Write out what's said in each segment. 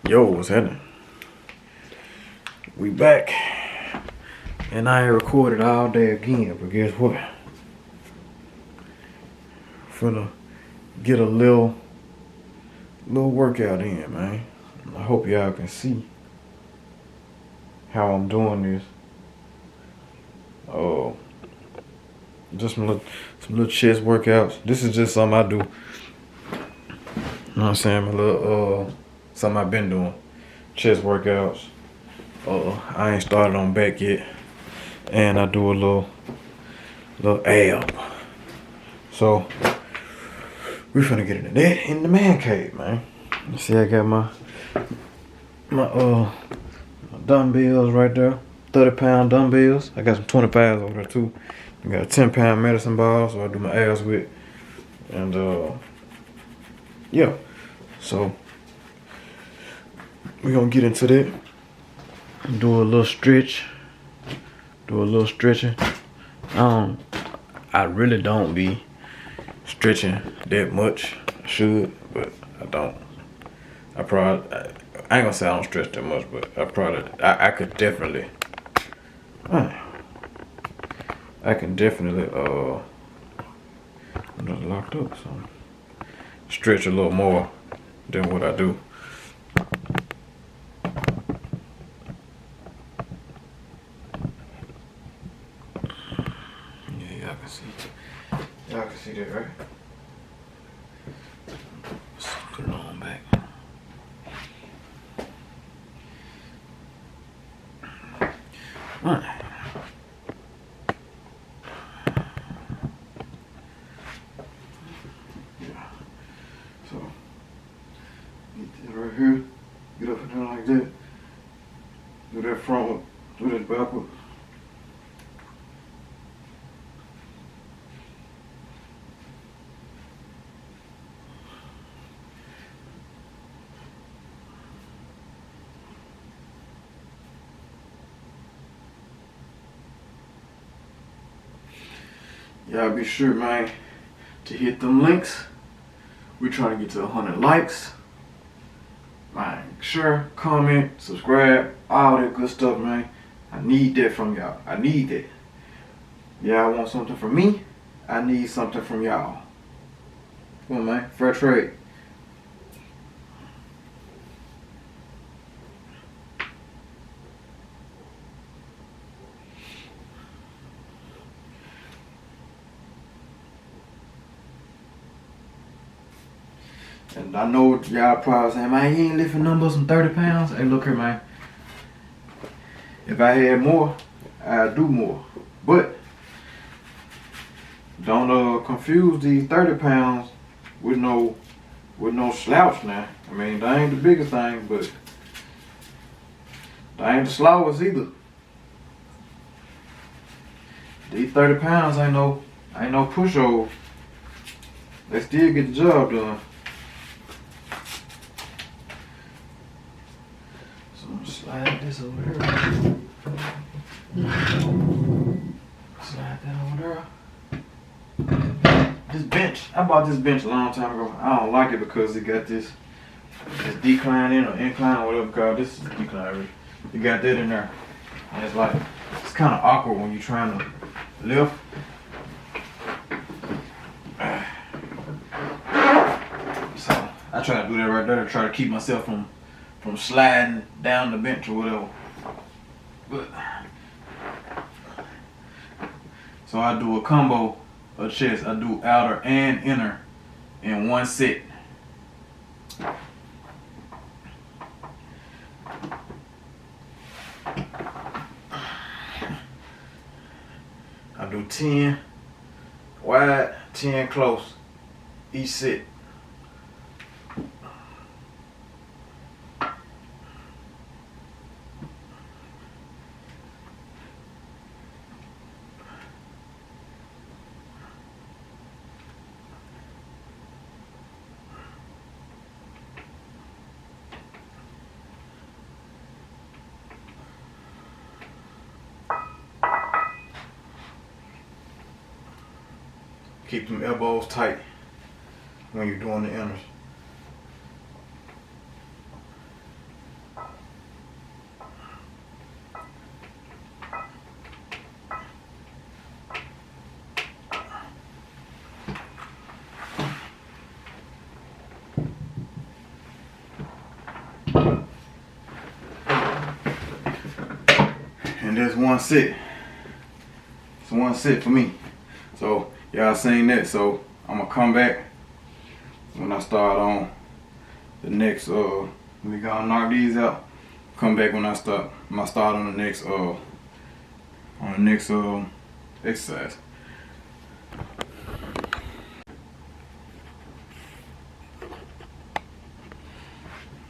Yo, what's happening? We back. And I ain't recorded all day again, but guess what? Finna get a little workout in, man. I hope y'all can see how I'm doing this. Oh, just some little chest workouts. This is just something I do. You know what I'm saying? My little something I've been doing. Chest workouts. I ain't started on back yet. And I do a little ab. So we finna get into that in the man cave, man. You see I got my dumbbells right there. 30-pound dumbbells. I got some 25s over there too. I got a 10-pound medicine ball, so I do my abs with. And yeah. So we're gonna get into that. Do a little stretch. Do a little stretching. I really don't be stretching that much. I should, but I don't. I ain't gonna say I don't stretch that much, but I could definitely. I can definitely I'm just locked up, so stretch a little more than what I do. Yeah, y'all can see. Y'all can see that, right? Let's put it on back. Alright. So, get this right here. Get up and down like that. Do that front, do that backward. Y'all be sure, man, to hit them links. We're trying to get to 100 likes. Man, share, comment, subscribe, all that good stuff, man. I need that from y'all. I need that. Y'all want something from me? I need something from y'all. Come on, man. Fair trade. And I know y'all probably saying, man, you ain't lifting numbers from 30 pounds. Hey, look here, man. If I had more, I'd do more. But don't confuse these 30 pounds with no slouch now. I mean, that ain't the biggest thing, but that ain't the slowest either. These 30 pounds ain't no pushover. They still get the job done. So I'm gonna slide this over here. Slide that over there. This bench, I bought this bench a long time ago. I don't like it because it got this decline in or incline or whatever called. This is decline. You got that in there. And it's like, it's kind of awkward when you're trying to lift. So I try to do that right there to try to keep myself from sliding down the bench or whatever. But so I do a combo of chest. I do outer and inner in one set. I do 10 wide, 10 close each set. Keep them elbows tight when you're doing the inners. And that's one set. It's one set for me. So y'all seen that. So I'm gonna come back when I start on the next we gonna knock these out. Come back when I start on the next exercise.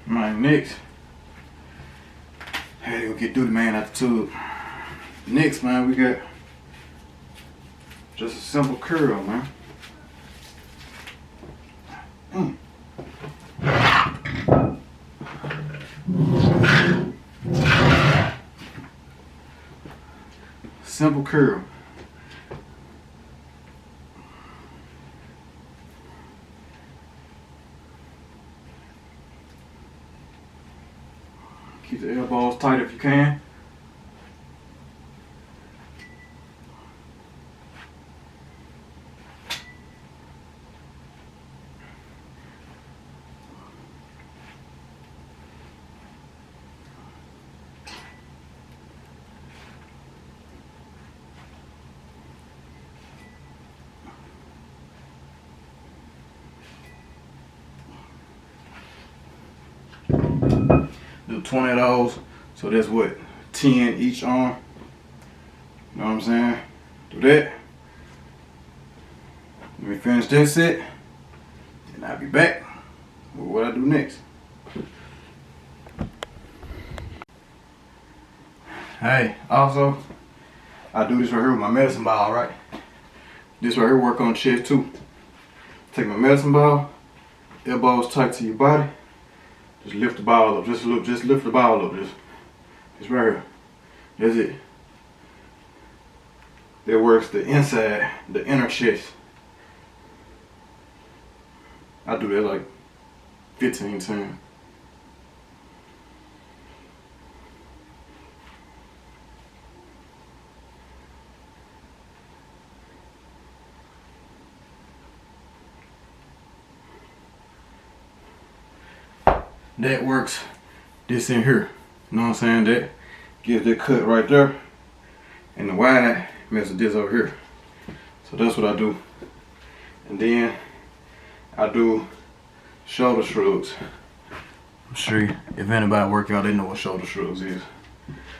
Alright, next. I had to go get through the man out the tube. Next, man, we got just a simple curl, man. Simple curl. Keep the elbows tight if you can. Do 20 of those, so that's what, 10 each arm. You know what I'm saying? Do that. Let me finish this set, and I'll be back with what I do next. Hey, also, I do this right here with my medicine ball, right? This right here work on chest too. Take my medicine ball, elbows tight to your body. Just lift the ball up, just lift the ball up, just right here. That's it. That works the inside, the inner chest. I do that like 15 times. That works this in here. You know what I'm saying? That gives that cut right there. And the wide messes with this over here. So that's what I do. And then I do shoulder shrugs. I'm sure if anybody work out, they know what shoulder shrugs is.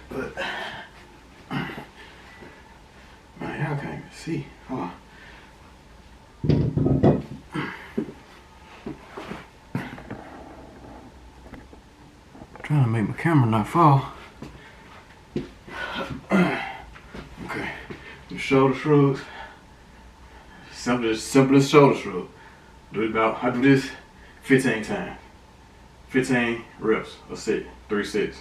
But man, y'all can't even see. Hold on. Trying to make my camera not fall. Okay, the shoulder shrugs. Simplest shoulder shrug. I do this 15 times. 15 reps a set, 3 sets.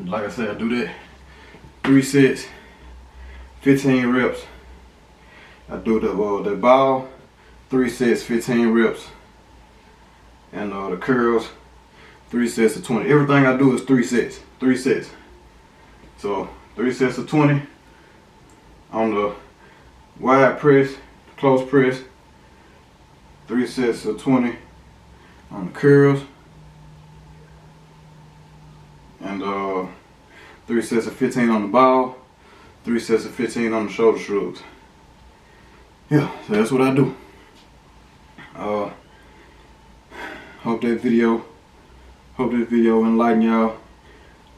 Like I said, I do that 3 sets, 15 reps. I do the ball, 3 sets, 15 reps, and the curls, 3 sets of 20. Everything I do is 3 sets, 3 sets. So 3 sets of 20 on the wide press, close press, 3 sets of 20 on the curls, and 3 sets of 15 on the ball, 3 sets of 15 on the shoulder shrugs. Yeah, so that's what I do. Hope this video enlighten y'all,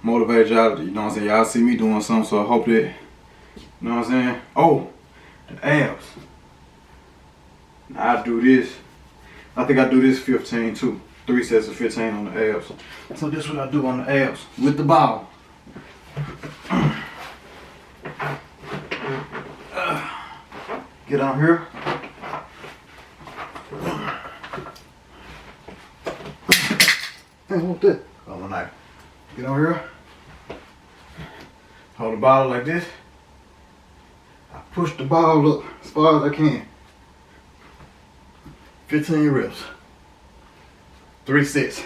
motivate y'all. You know what I'm saying? Y'all see me doing something, so I hope that, you know what I'm saying? Oh, the abs. I do this. I think I do this 15 too. 3 sets of 15 on the abs. So this is what I do on the abs with the ball. Get on here. Hey, what's that? Oh, my knife. Get on here. Hold the ball like this. I push the ball up as far as I can. 15 reps. 3 sets.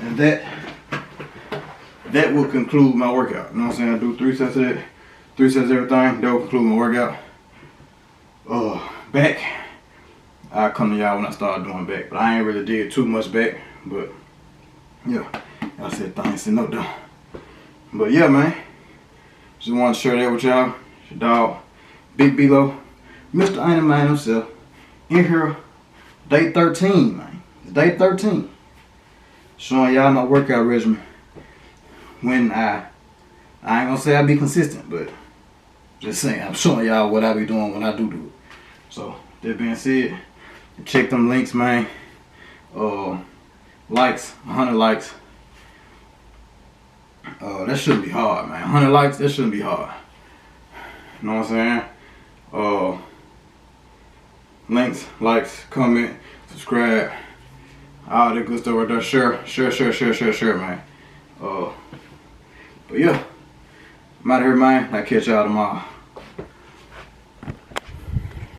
And that will conclude my workout. You know what I'm saying? I do 3 sets of that, 3 sets of everything. That will conclude my workout. Back, I'll come to y'all when I start doing back. But I ain't really did too much back. But yeah, I said things to note down. But yeah, man, just wanted to share that with y'all. It's your dog, Big Beelo, Mr. Iron Man himself, in here, day 13, man. It's day 13. Showing y'all my workout regimen. When I ain't gonna say I be consistent, but just saying, I'm showing y'all what I be doing when I do it. So, that being said, check them links, man. Likes, 100 likes. That shouldn't be hard, man. 100 likes, that shouldn't be hard. You know what I'm saying? Links, likes, comment, subscribe, all that good stuff right there. Share, man. But yeah, I'm out of here, man. I'll catch y'all tomorrow.